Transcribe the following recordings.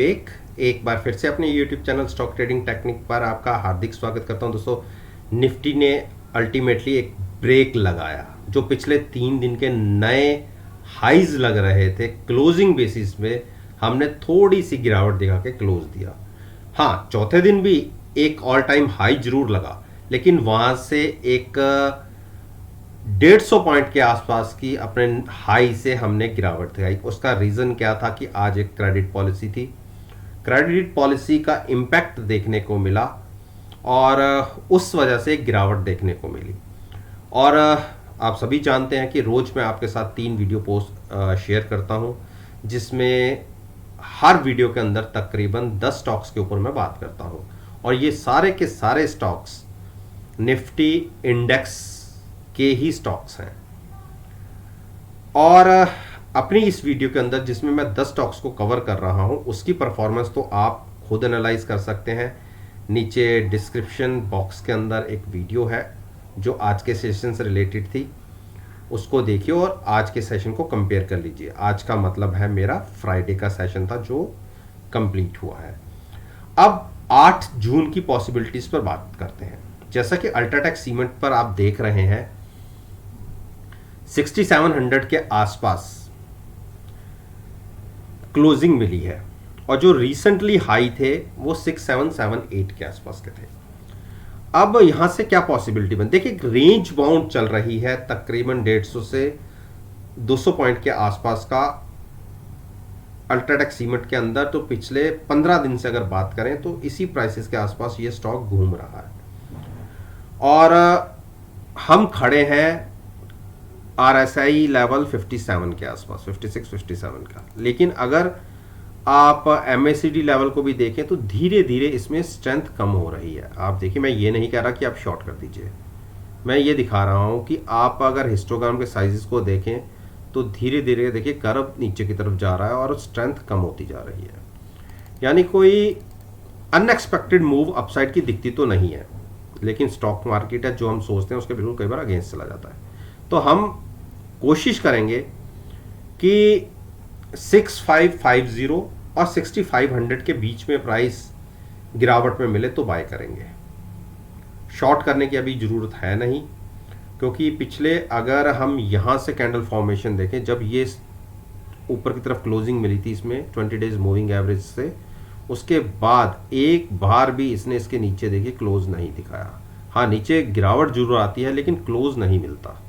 एक बार फिर से अपने YouTube channel stock trading technique पर आपका हार्दिक स्वागत करता हूं। दोस्तों, निफ्टी ने अल्टीमेटली एक ब्रेक लगाया जो पिछले 3 दिन के नए हाइज लग रहे थे। क्लोजिंग बेसिस में हमने थोड़ी सी गिरावट दिखा के क्लोज दिया। हाँ, चौथे दिन भी एक ऑल टाइम हाई जरूर लगा, लेकिन वहां से एक 150 पॉइंट के आसपास की अपने हाई से हमने गिरावट दिखाई। उसका रीज़न क्या था कि आज एक क्रेडिट पॉलिसी थी। क्रेडिट पॉलिसी का इम्पैक्ट देखने को मिला और उस वजह से गिरावट देखने को मिली। और आप सभी जानते हैं कि रोज़ मैं आपके साथ 3 वीडियो पोस्ट शेयर करता हूं, जिसमें हर वीडियो के अंदर तकरीबन 10 स्टॉक्स के ऊपर मैं बात करता हूं। और ये सारे के सारे स्टॉक्स निफ्टी इंडेक्स के ही स्टॉक्स हैं। और अपनी इस वीडियो के अंदर जिसमें मैं 10 स्टॉक्स को कवर कर रहा हूं, उसकी परफॉर्मेंस तो आप खुद एनालाइज कर सकते हैं। नीचे डिस्क्रिप्शन बॉक्स के अंदर एक वीडियो है जो आज के सेशन से रिलेटेड थी, उसको देखिए और आज के सेशन को कंपेयर कर लीजिए। आज का मतलब है मेरा फ्राइडे का सेशन था जो कंप्लीट हुआ है। अब 8 जून की पॉसिबिलिटीज पर बात करते हैं। जैसा कि अल्ट्राटेक सीमेंट पर आप देख रहे हैं 6700 के आसपास क्लोजिंग मिली है और जो रिसेंटली हाई थे वो 6778 के आसपास के थे। अब यहां से क्या पॉसिबिलिटी बन, देखिए रेंज बाउंड चल रही है तकरीबन 150 से 200 पॉइंट के आसपास का अल्ट्राटेक सीमेंट के अंदर। तो पिछले 15 दिन से अगर बात करें तो इसी प्राइसेस के आसपास ये स्टॉक घूम रहा है और हम खड़े हैं RSI लेवल 57 के आसपास, 56-57 का। लेकिन अगर आप MACD लेवल को भी देखें तो धीरे धीरे इसमें स्ट्रेंथ कम हो रही है। आप देखिए, मैं ये नहीं कह रहा कि आप शॉर्ट कर दीजिए, मैं ये दिखा रहा हूं कि आप अगर हिस्टोग्राम के साइजेस को देखें तो धीरे धीरे देखिए कर्व नीचे की तरफ जा रहा है और स्ट्रेंथ कम होती जा रही है। यानी कोई अनएक्सपेक्टेड मूव अपसाइड की दिखती तो नहीं है, लेकिन स्टॉक मार्केट है, जो हम सोचते हैं उसके बिल्कुल कई बार अगेंस्ट चला जाता है। तो हम कोशिश करेंगे कि 6550 और 6500 के बीच में प्राइस गिरावट में मिले तो बाय करेंगे। शॉर्ट करने की अभी ज़रूरत है नहीं, क्योंकि पिछले अगर हम यहाँ से कैंडल फॉर्मेशन देखें, जब ये ऊपर की तरफ क्लोजिंग मिली थी इसमें 20 डेज मूविंग एवरेज से, उसके बाद एक बार भी इसने इसके नीचे देखिए क्लोज नहीं दिखाया। हाँ, नीचे गिरावट जरूर आती है लेकिन क्लोज नहीं मिलता।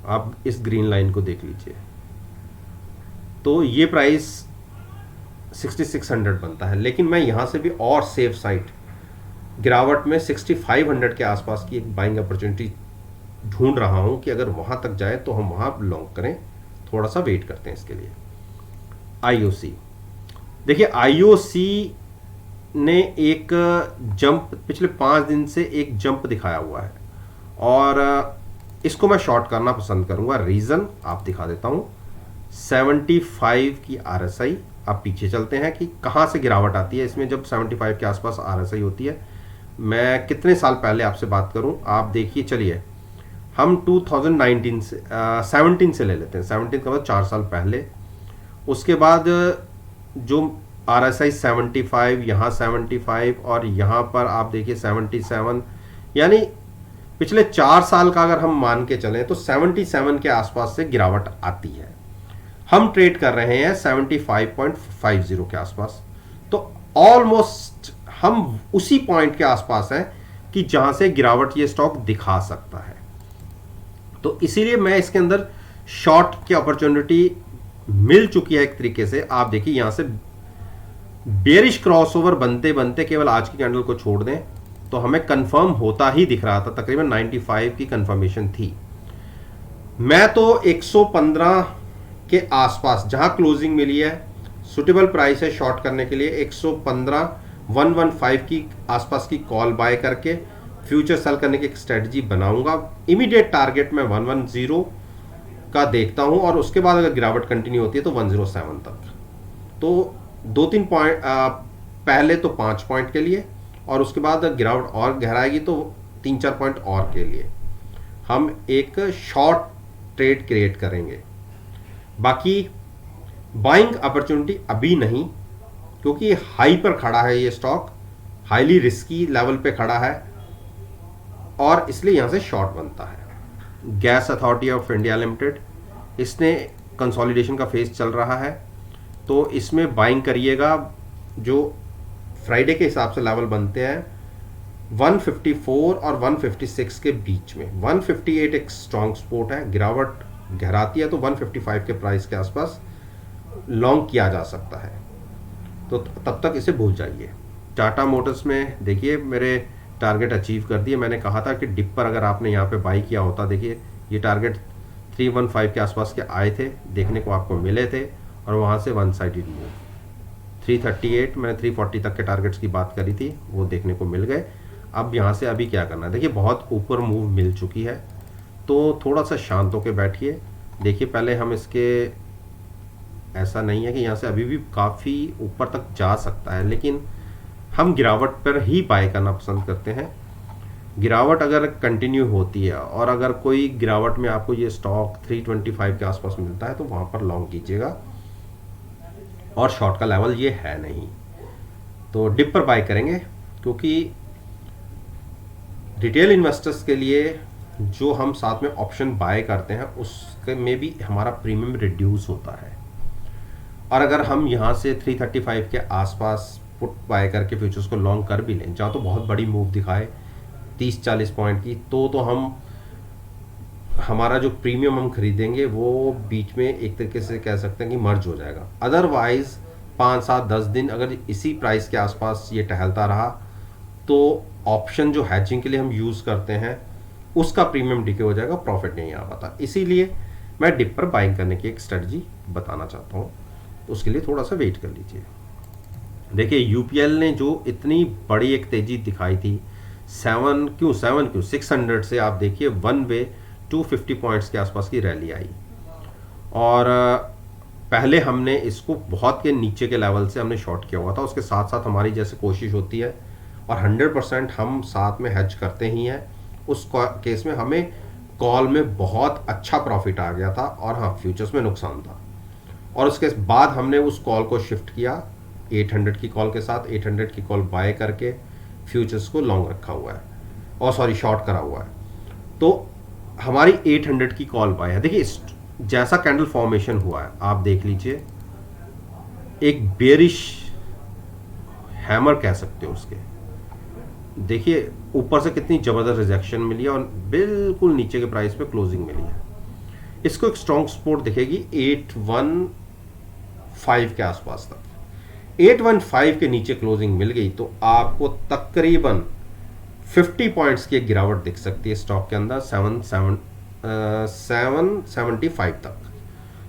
आप इस ग्रीन लाइन को देख लीजिए, तो ये प्राइस 6600 बनता है। लेकिन मैं यहां से भी और सेफ साइड गिरावट में 6500 के आसपास की एक बाइंग अपॉर्चुनिटी ढूंढ रहा हूं कि अगर वहां तक जाए तो हम वहां लॉन्ग करें। थोड़ा सा वेट करते हैं इसके लिए। IOC देखिए, IOC ने एक जंप पिछले 5 दिन से एक जंप दिखाया हुआ है और इसको मैं शॉर्ट करना पसंद करूंगा। रीजन आप दिखा देता हूं। 75 की RSI, आप पीछे चलते हैं कि कहां से गिरावट आती है इसमें। जब 75 के आसपास RSI होती है, मैं कितने साल पहले आपसे बात करूं, आप देखिए। चलिए हम 2019 से 17 से ले लेते हैं। 17 का मतलब 4 साल पहले। उसके बाद जो RSI 75, यहाँ 75 और यहाँ पर आप देखिए 77, यानी पिछले 4 साल का अगर हम मान के चलें तो 77 के आसपास से गिरावट आती है। हम ट्रेड कर रहे हैं 75.50 के आसपास, तो ऑलमोस्ट हम उसी पॉइंट के आसपास हैं कि जहां से गिरावट ये स्टॉक दिखा सकता है। तो इसीलिए मैं इसके अंदर शॉर्ट की अपॉर्चुनिटी मिल चुकी है एक तरीके से। आप देखिए यहां से बेरिश क्रॉसओवर बनते बनते केवल आज की कैंडल को छोड़ दें तो हमें कंफर्म होता ही दिख रहा था। तकरीबन 95 की कंफर्मेशन थी। मैं तो 115 के आसपास जहां क्लोजिंग मिली है, सुटेबल प्राइस है शॉर्ट करने के लिए। 115 की आसपास की कॉल बाय करके फ्यूचर सेल करने की एक स्ट्रेटजी बनाऊंगा। इमीडिएट टारगेट में 110 का देखता हूं और उसके बाद अगर गिरावट कंटिन्यू होती है तो 107 तक। तो 2-3 पॉइंट पहले तो 5 पॉइंट के लिए और उसके बाद गिरावट और गहराएगी तो 3-4 पॉइंट और के लिए हम एक शॉर्ट ट्रेड क्रिएट करेंगे। बाकी बाइंग अपॉर्चुनिटी अभी नहीं, क्योंकि हाई पर खड़ा है ये स्टॉक, हाईली रिस्की लेवल पे खड़ा है और इसलिए यहाँ से शॉर्ट बनता है। Gas authority of India limited, इसने कंसोलिडेशन का फेज चल रहा है, तो इसमें बाइंग करिएगा। जो फ्राइडे के हिसाब से लेवल बनते हैं 154 और 156 के बीच में। 158 एक स्ट्रॉन्ग सपोर्ट है, गिरावट गहराती है तो 155 के प्राइस के आसपास लॉन्ग किया जा सकता है, तो तब तक इसे भूल जाइए। टाटा मोटर्स में देखिए मेरे टारगेट अचीव कर दिए। मैंने कहा था कि डिप पर अगर आपने यहाँ पे बाई किया होता, देखिए ये टारगेट 315 के आसपास के आए थे, देखने को आपको मिले थे, और वहाँ से वन साइडेड मूव 338, मैंने 340 तक के टारगेट्स की बात करी थी, वो देखने को मिल गए। अब यहाँ से अभी क्या करना है, देखिए बहुत ऊपर मूव मिल चुकी है, तो थोड़ा सा शांत होकर बैठिए। देखिए पहले हम इसके, ऐसा नहीं है कि यहाँ से अभी भी काफ़ी ऊपर तक जा सकता है, लेकिन हम गिरावट पर ही बाय करना पसंद करते हैं। गिरावट अगर कंटिन्यू होती है और अगर कोई गिरावट में आपको ये स्टॉक 325 के आसपास मिलता है तो वहाँ पर लॉन्ग कीजिएगा, और शॉर्ट का लेवल ये है नहीं, तो डिप पर बाय करेंगे। क्योंकि रिटेल इन्वेस्टर्स के लिए जो हम साथ में ऑप्शन बाय करते हैं उसके में भी हमारा प्रीमियम रिड्यूस होता है, और अगर हम यहाँ से 335 के आसपास पुट बाय करके फ्यूचर्स को लॉन्ग कर भी लें, जहाँ तो बहुत बड़ी मूव दिखाए 30-40 पॉइंट की, तो हम हमारा जो प्रीमियम हम खरीदेंगे वो बीच में एक तरीके से कह सकते हैं कि मर्ज हो जाएगा। अदरवाइज 5-7-10 दिन अगर इसी प्राइस के आसपास ये टहलता रहा तो ऑप्शन जो हैचिंग के लिए हम यूज़ करते हैं उसका प्रीमियम डिके हो जाएगा, प्रॉफिट नहीं आ पाता। इसीलिए मैं डिप पर बाइंग करने की एक स्ट्रेटजी बताना चाहता हूँ, तो उसके लिए थोड़ा सा वेट कर लीजिए। देखिए यूपीएल ने जो इतनी बड़ी एक तेजी दिखाई थी, 600 से आप देखिए वन वे 250 पॉइंट्स के आसपास की रैली आई, और पहले हमने इसको बहुत के नीचे के लेवल से हमने शॉर्ट किया हुआ था। उसके साथ साथ हमारी जैसे कोशिश होती है, और 100% हम साथ में हेज करते ही हैं, उस केस में हमें कॉल में बहुत अच्छा प्रॉफिट आ गया था, और हाँ फ्यूचर्स में नुकसान था। और उसके बाद हमने उस कॉल को शिफ्ट किया 800 की कॉल के साथ, 800 की कॉल बाय करके फ्यूचर्स को लॉन्ग रखा हुआ है, और सॉरी शॉर्ट करा हुआ है। तो हमारी 800 की कॉल बाय है। देखिए जैसा कैंडल फॉर्मेशन हुआ है आप देख लीजिए, एक बेरिश हैमर कह सकते हो उसके। देखिए ऊपर से कितनी ज़बरदस्त रिजेक्शन मिली है, और बिल्कुल नीचे के प्राइस पे क्लोजिंग मिली है। इसको एक स्ट्रॉन्ग सपोर्ट दिखेगी 815 के आसपास तक। 815 के नीचे क्लोजिंग मिल गई तो आपको तकरीबन 50 पॉइंट्स की एक गिरावट दिख सकती है स्टॉक के अंदर 775 तक।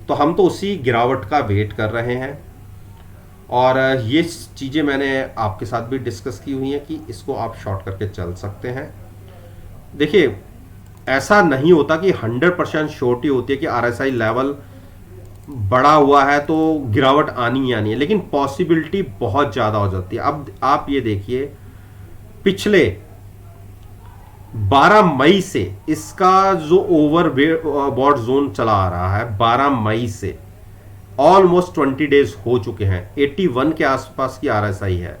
तो हम तो उसी गिरावट का वेट कर रहे हैं, और ये चीज़ें मैंने आपके साथ भी डिस्कस की हुई हैं कि इसको आप शॉर्ट करके चल सकते हैं। देखिए ऐसा नहीं होता कि 100% श्योरिटी होती है कि आरएसआई लेवल बड़ा हुआ है तो गिरावट आनी ही आनी है, लेकिन पॉसिबिलिटी बहुत ज़्यादा हो जाती है। अब आप ये देखिए पिछले 12 मई से इसका जो ओवरबॉट जोन चला आ रहा है, 12 मई से ऑलमोस्ट 20 डेज हो चुके हैं, 81 के आसपास की आरएसआई है।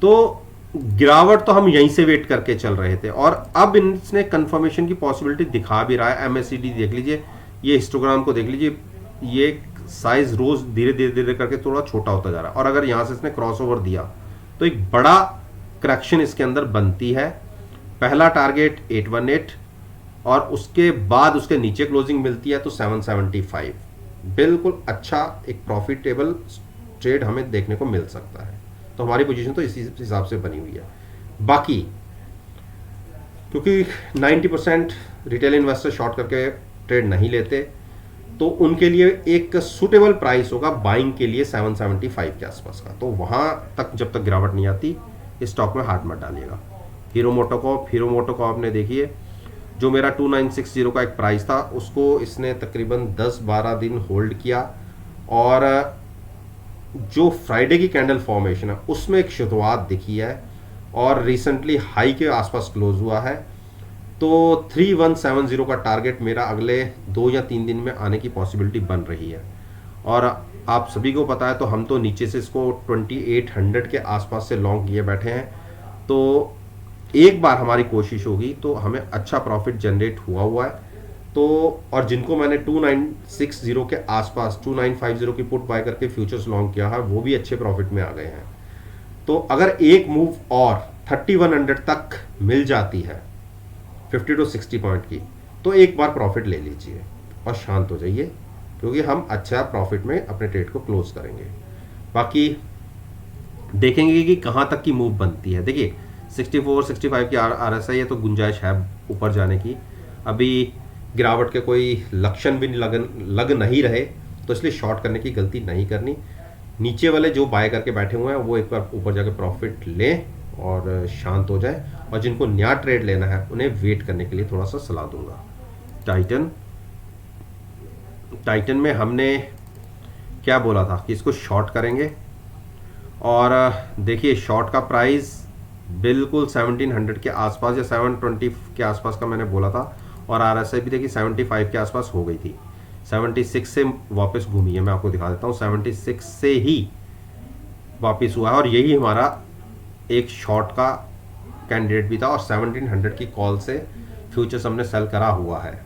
तो गिरावट तो हम यहीं से वेट करके चल रहे थे, और अब इसने कंफर्मेशन की पॉसिबिलिटी दिखा भी रहा है। एमएससीडी देख लीजिए, ये हिस्टोग्राम को देख लीजिए, ये साइज रोज धीरे धीरे धीरे करके थोड़ा छोटा होता जा रहा है, और अगर यहां से इसने क्रॉसओवर दिया तो एक बड़ा करेक्शन इसके अंदर बनती है। पहला टारगेट 818, और उसके बाद उसके नीचे क्लोजिंग मिलती है तो 775। बिल्कुल अच्छा एक प्रॉफिटेबल ट्रेड हमें देखने को मिल सकता है। तो हमारी पोजीशन तो इसी हिसाब से बनी हुई है। बाकी क्योंकि 90% रिटेल इन्वेस्टर शॉर्ट करके ट्रेड नहीं लेते, तो उनके लिए एक सुटेबल प्राइस होगा बाइंग के लिए 775 के आसपास का। तो वहां तक जब तक गिरावट नहीं आती इस स्टॉक में हाथ मत डालिएगा। हीरो मोटोकॉर्प ने देखिए जो मेरा 2960 का एक प्राइस था उसको इसने तकरीबन 10-12 दिन होल्ड किया, और जो फ्राइडे की कैंडल फॉर्मेशन है उसमें एक शुरुआत दिखी है, और रिसेंटली हाई के आसपास क्लोज हुआ है। तो 3170 का टारगेट मेरा अगले 2 या 3 दिन में आने की पॉसिबिलिटी बन रही है, और आप सभी को पता है, तो हम तो नीचे से इसको 2800 के आसपास से लॉन्ग किए बैठे हैं। तो एक बार हमारी कोशिश होगी तो हमें अच्छा प्रॉफिट जनरेट हुआ है। तो और जिनको मैंने 2960 के आसपास 2950 की पुट बाय करके फ्यूचर्स लॉन्ग किया है, वो भी अच्छे प्रॉफिट में आ गए हैं। तो अगर एक मूव और 3100 तक मिल जाती है 50 to 60 पॉइंट की, तो एक बार प्रॉफिट ले लीजिए और शांत हो जाइए, क्योंकि हम अच्छा प्रॉफिट में अपने ट्रेड को क्लोज करेंगे। बाकी देखेंगे कि कहाँ तक की मूव बनती है। देखिए 64 65 की RSI है, तो गुंजाइश है ऊपर जाने की। अभी गिरावट के कोई लक्षण भी लग नहीं रहे, तो इसलिए शॉर्ट करने की गलती नहीं करनी। नीचे वाले जो बाय करके बैठे हुए हैं वो एक बार ऊपर जाके प्रॉफिट लें और शांत हो जाए, और जिनको नया ट्रेड लेना है उन्हें वेट करने के लिए थोड़ा सा सलाह दूंगा। टाइटन में हमने क्या बोला था कि इसको शॉर्ट करेंगे, और देखिए शॉर्ट का प्राइस बिल्कुल 1700 के आसपास या 720 के आसपास का मैंने बोला था, और RSI भी देखिए 75 के आसपास हो गई थी। 76 से वापस घूमी है, मैं आपको दिखा देता हूँ। 76 से ही वापस हुआ है, और यही हमारा एक शॉर्ट का कैंडिडेट भी था, और 1700 की कॉल से फ्यूचर्स हमने सेल करा हुआ है।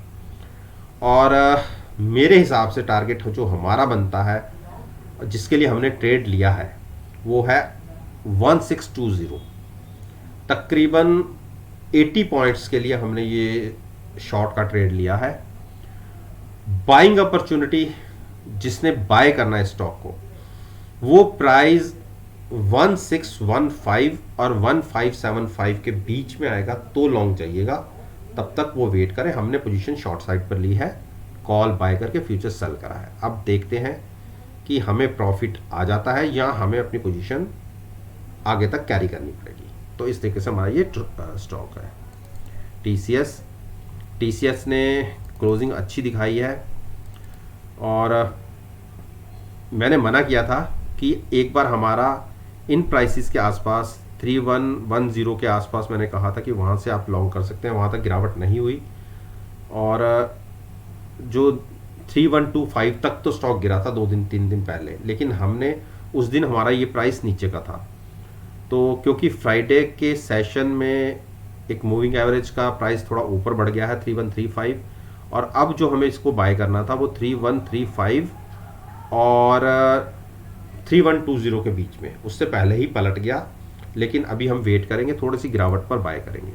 और मेरे हिसाब से टारगेट जो हमारा बनता है, जिसके लिए हमने ट्रेड लिया है, वो है 1620। तकरीबन 80 पॉइंट्स के लिए हमने ये शॉर्ट का ट्रेड लिया है। बाइंग अपॉर्चुनिटी जिसने बाय करना है स्टॉक को, वो प्राइस 1615 और 1575 के बीच में आएगा तो लॉन्ग जाइएगा, तब तक वो वेट करें। हमने पोजीशन शॉर्ट साइड पर ली है, कॉल बाय करके फ्यूचर सेल करा है। अब देखते हैं कि हमें प्रॉफिट आ जाता है या हमें अपनी पोजीशन आगे तक कैरी करनी पड़ेगी। तो इस तरीके से हमारा ये स्टॉक है। TCS ने क्लोजिंग अच्छी दिखाई है, और मैंने मना किया था कि एक बार हमारा इन प्राइसेस के आसपास 3110 के आसपास मैंने कहा था कि वहाँ से आप लॉन्ग कर सकते हैं। वहाँ तक गिरावट नहीं हुई, और जो 3125 तक तो स्टॉक गिरा था 2-3 दिन पहले, लेकिन हमने उस दिन हमारा ये प्राइस नीचे का था। तो क्योंकि फ्राइडे के सेशन में एक मूविंग एवरेज का प्राइस थोड़ा ऊपर बढ़ गया है 3135, और अब जो हमें इसको बाय करना था वो 3135 और 3120 के बीच में, उससे पहले ही पलट गया। लेकिन अभी हम वेट करेंगे, थोड़ी सी गिरावट पर बाय करेंगे,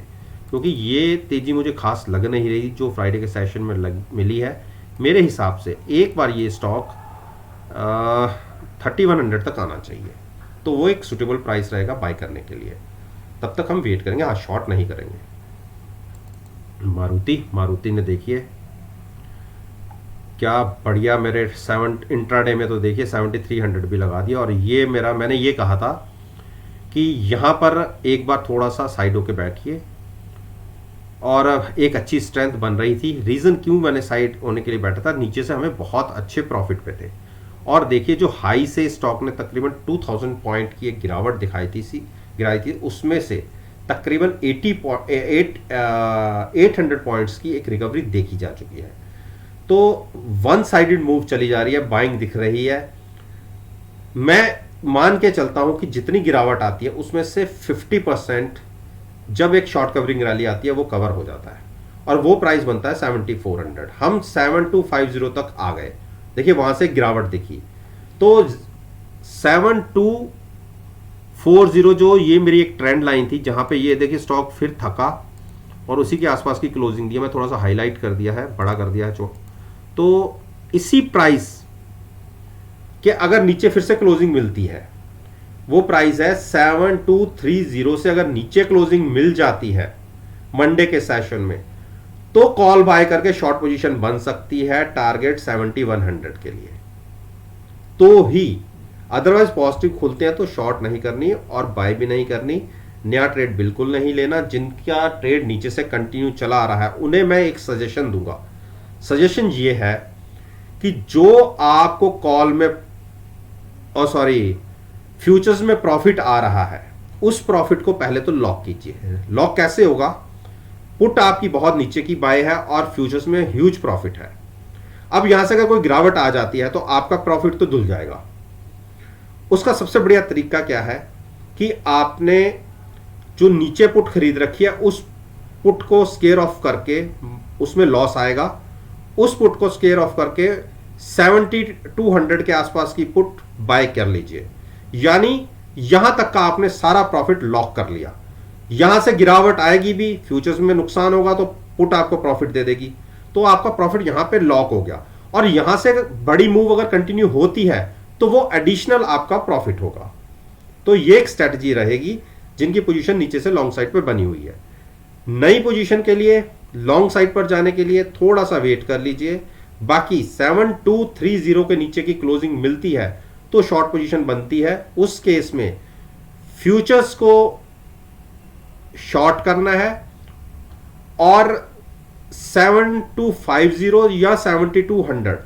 क्योंकि ये तेज़ी मुझे खास लग नहीं रही जो फ्राइडे के सेशन में मिली है। मेरे हिसाब से एक बार ये स्टॉक 3100 तक आना चाहिए, तो वो एक सुटेबल प्राइस रहेगा बाय करने के लिए। तब तक हम वेट करेंगे, आज शॉर्ट नहीं करेंगे। मारुति ने देखिए क्या बढ़िया, मेरे इंट्राडे में तो देखिए 7300 भी लगा दिया। और ये मैंने ये कहा था कि यहाँ पर एक बार थोड़ा सा साइड होके बैठिए, और एक अच्छी स्ट्रेंथ बन रही थी। रीज़न क्यों मैंने साइड होने के लिए बैठा था, नीचे से हमें बहुत अच्छे प्रॉफिट पे थे। और देखिए जो हाई से स्टॉक ने तकरीबन 2000 पॉइंट की एक गिरावट गिराई थी, उसमें से तकरीबन 800 पॉइंट्स की एक रिकवरी देखी जा चुकी है। तो वन साइडेड मूव चली जा रही है, बाइंग दिख रही है। मैं मान के चलता हूं कि जितनी गिरावट आती है उसमें से 50% जब एक शॉर्ट कवरिंग रैली आती है वो कवर हो जाता है, और वो प्राइस बनता है 7400। हम 7250 तक आ गए, देखिए वहां से गिरावट दिखी। तो 7240 जो ये मेरी एक ट्रेंड लाइन थी, जहां पे ये देखिए स्टॉक फिर थका और उसी के आसपास की क्लोजिंग दी है। मैं थोड़ा सा हाईलाइट कर दिया है, बड़ा कर दिया है। तो इसी प्राइस के अगर नीचे फिर से क्लोजिंग मिलती है, वो प्राइस है 7230 से अगर नीचे क्लोजिंग मिल जाती है मंडे के सेशन में, तो कॉल बाय करके शॉर्ट पोजीशन बन सकती है टारगेट 7100 के लिए, तो ही। अदरवाइज पॉजिटिव खुलते हैं तो शॉर्ट नहीं करनी और बाय भी नहीं करनी, नया ट्रेड बिल्कुल नहीं लेना। जिनका ट्रेड नीचे से कंटिन्यू चला आ रहा है उन्हें मैं एक सजेशन दूंगा। सजेशन ये है कि जो आपको कॉल में फ्यूचर्स में प्रॉफिट आ रहा है, उस प्रॉफिट को पहले तो लॉक कीजिए। लॉक कैसे होगा? पुट आपकी बहुत नीचे की बाय है और फ्यूचर्स में ह्यूज प्रॉफिट है। अब यहां से अगर कोई गिरावट आ जाती है तो आपका प्रॉफिट तो धुल जाएगा। उसका सबसे बढ़िया तरीका क्या है कि आपने जो नीचे पुट खरीद रखी है उस पुट को स्केयर ऑफ करके, उसमें लॉस आएगा, उस पुट को स्केयर ऑफ करके 70-200 के आसपास की पुट बाय कर लीजिए। यानी यहां तक का आपने सारा प्रॉफिट लॉक कर लिया। यहां से गिरावट आएगी भी, फ्यूचर्स में नुकसान होगा तो पुट आपको प्रॉफिट दे देगी, तो आपका प्रॉफिट यहां पे लॉक हो गया। और यहां से बड़ी मूव अगर कंटिन्यू होती है तो वो एडिशनल आपका प्रॉफिट होगा। तो ये एक स्ट्रेटजी रहेगी जिनकी पोजीशन नीचे से लॉन्ग साइड पे बनी हुई है। नई पोजीशन के लिए, लॉन्ग साइड पर जाने के लिए थोड़ा सा वेट कर लीजिए। बाकी 7230 के नीचे की क्लोजिंग मिलती है तो शॉर्ट पोजीशन बनती है। उस केस में फ्यूचर्स को शॉर्ट करना है और 7250 या 7200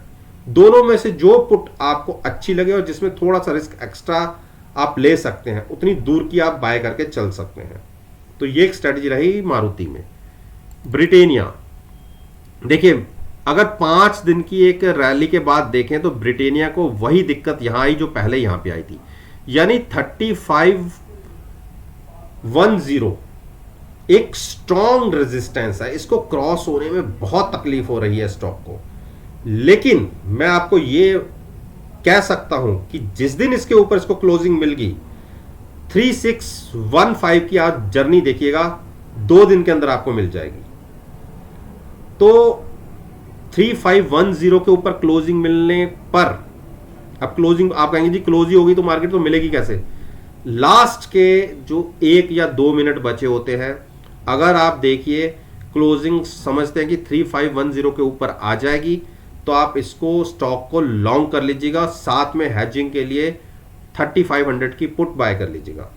दोनों में से जो पुट आपको अच्छी लगे और जिसमें थोड़ा सा रिस्क एक्स्ट्रा आप ले सकते हैं, उतनी दूर की आप बाय करके चल सकते हैं। तो ये एक स्ट्रेटजी रही मारुति में। ब्रिटेनिया, देखिए अगर 5 दिन की एक रैली के बाद देखें तो ब्रिटेनिया को वही दिक्कत यहां आई जो पहले यहां पे आई थी, यानी 3510 एक स्ट्रॉन्ग रेजिस्टेंस है। इसको क्रॉस होने में बहुत तकलीफ हो रही है स्टॉक को। लेकिन मैं आपको ये कह सकता हूं कि जिस दिन इसके ऊपर इसको क्लोजिंग मिल गई, 3615 की आज जर्नी देखिएगा, 2 दिन के अंदर आपको मिल जाएगी। तो 3510 के ऊपर क्लोजिंग मिलने पर, अब क्लोजिंग आप कहेंगे जी क्लोज ही होगी तो मार्केट तो मिलेगी कैसे? लास्ट के जो 1 या 2 मिनट बचे होते हैं, अगर आप देखिए क्लोजिंग समझते हैं कि 3510 के ऊपर आ जाएगी तो आप इसको स्टॉक को लॉन्ग कर लीजिएगा। साथ में हैजिंग के लिए 3500 की पुट बाय कर लीजिएगा।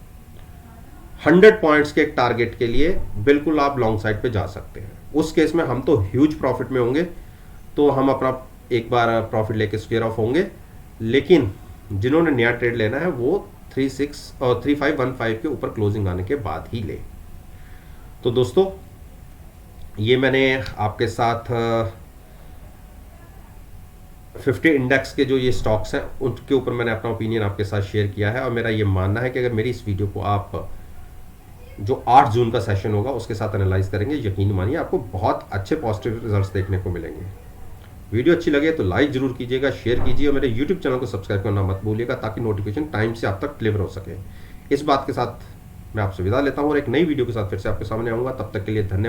100 पॉइंट्स के एक टारगेट के लिए बिल्कुल आप लॉन्ग साइड पे जा सकते हैं। उस केस में हम तो ह्यूज प्रॉफिट में होंगे, तो हम अपना एक बार प्रॉफिट लेके स्क्वेयर ऑफ होंगे। लेकिन जिन्होंने नया ट्रेड लेना है वो 3515 के ऊपर क्लोजिंग आने के बाद ही ले। तो दोस्तों, ये मैंने आपके साथ 50 इंडेक्स के जो ये स्टॉक्स हैं उनके ऊपर मैंने अपना ओपिनियन आपके साथ शेयर किया है। और मेरा ये मानना है कि अगर मेरी इस वीडियो को आप जो 8 जून का सेशन होगा उसके साथ एनालाइज करेंगे, यकीन मानिए आपको बहुत अच्छे पॉजिटिव रिजल्ट्स देखने को मिलेंगे। वीडियो अच्छी लगे तो लाइक जरूर कीजिएगा, शेयर कीजिए और मेरे यूट्यूब चैनल को सब्सक्राइब करना मत भूलिएगा ताकि नोटिफिकेशन टाइम से आप तक डिलीवर हो सके। इस बात के साथ मैं आपसे विदा लेता हूँ और एक नई वीडियो के साथ फिर से आपके सामने आऊँगा। तब तक के लिए धन्यवाद।